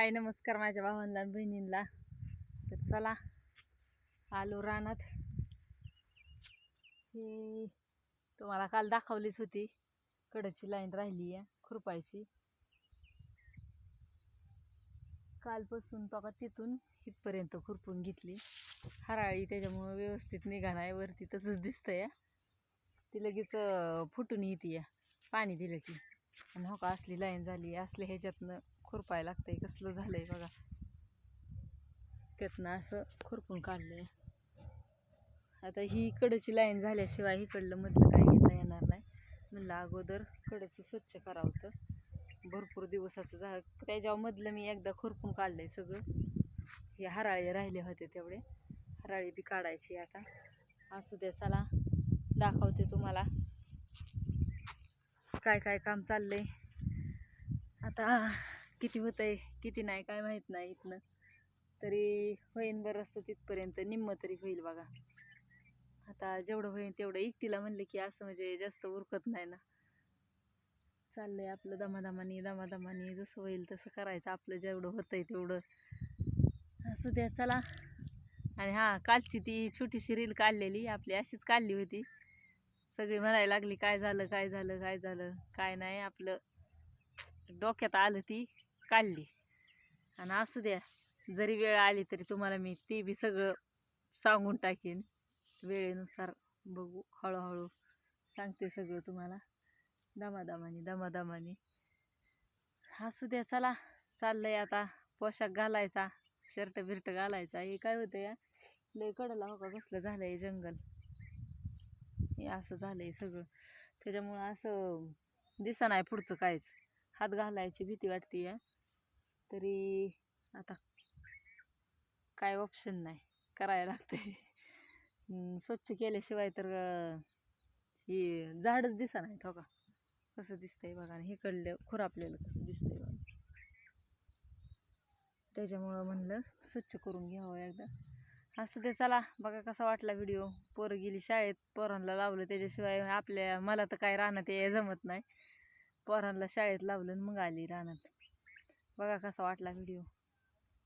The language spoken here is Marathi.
हाय नमस्कार माझ्या भावांना आणि बहिणींना. तर चला आलो रानात. हे तुम्हाला काल दाखवलीच होती, कडची लाईन राहिली आहे खुरपायची. कालपासून तो का तिथून इथपर्यंत खुरपून घेतली. हराळी त्याच्यामुळं व्यवस्थित निघा नाही, वरती तसंच दिसतंय. ती लगेच फुटून येते पाणी दिलं की. आणि हो का असली लाईन झाली, असल्या ह्याच्यातनं खुरपायला लागतंय. कसलं झालंय बघा, त्यातनं असं खुरपून काढलंय. आता ही कडची लाईन झाल्याशिवाय इकडलं मधलं काय घेता येणार नाही. म्हणलं अगोदर कडचं स्वच्छ करावं. तर भरपूर दिवसाचं झालं त्याच्यावर मधलं मी एकदा खुरपून काढलंय सगळं. हे हराळी राहिले होते तेवढे, हराळी बी काढायची आता. असू द्या, चला दाखवते तुम्हाला काय काय काम चाललंय. आता किती होतंय किती नाही काय माहीत नाही. इथनं तरी होईन बरं असतं तिथपर्यंत, निम्म तरी होईल बघा. आता जेवढं होईल तेवढं. एकटीला म्हणले की असं म्हणजे जास्त उरकत नाही ना. चाललंय आपलं दमादमानी जसं होईल तसं करायचं, आपलं जेवढं होतंय तेवढं. असू द्या, चला. आणि हां, कालची ती छोटीशी रील काढलेली आपली अशीच काढली होती. सगळी म्हणायला लागली काय झालं काय झालं काय झालं. काय नाही, आपलं डोक्यात आलं ती काढली. आणि असू द्या, जरी वेळ आली तरी तुम्हाला मी ते बी सगळं सांगून टाकेन. वेळेनुसार बघू, हळूहळू सांगते सगळं तुम्हाला, दमादमानी. असू द्या, चला. चाललंय आता पोशाख घालायचा, शर्ट बिर्ट घालायचा. हे काय होतं या लय कडला हो का कसलं झालंय जंगल. हे असं झालंय सगळं, त्याच्यामुळं असं दिसा नाही पुढचं काहीच. हात घालायची भीती वाटते या. तरी आता काय ऑप्शन नाही, करायला लागतंय. स्वच्छ केल्याशिवाय तर ही झाडच दिसा नाहीत हो का कसं दिसतंय बघा. हे कडलं खुरापलेलं कसं दिसतंय बघा. त्याच्यामुळं म्हणलं स्वच्छ करून घ्यावं एकदा. असं ते, चला. बघा कसा वाटला व्हिडिओ. पोरं गेली शाळेत, पोरांना लावलं त्याच्याशिवाय मला तर काय रानात यायला जमत नाही. पोरांना शाळेत लावलं मग आली रानात. बघा कसा वाटला व्हिडिओ.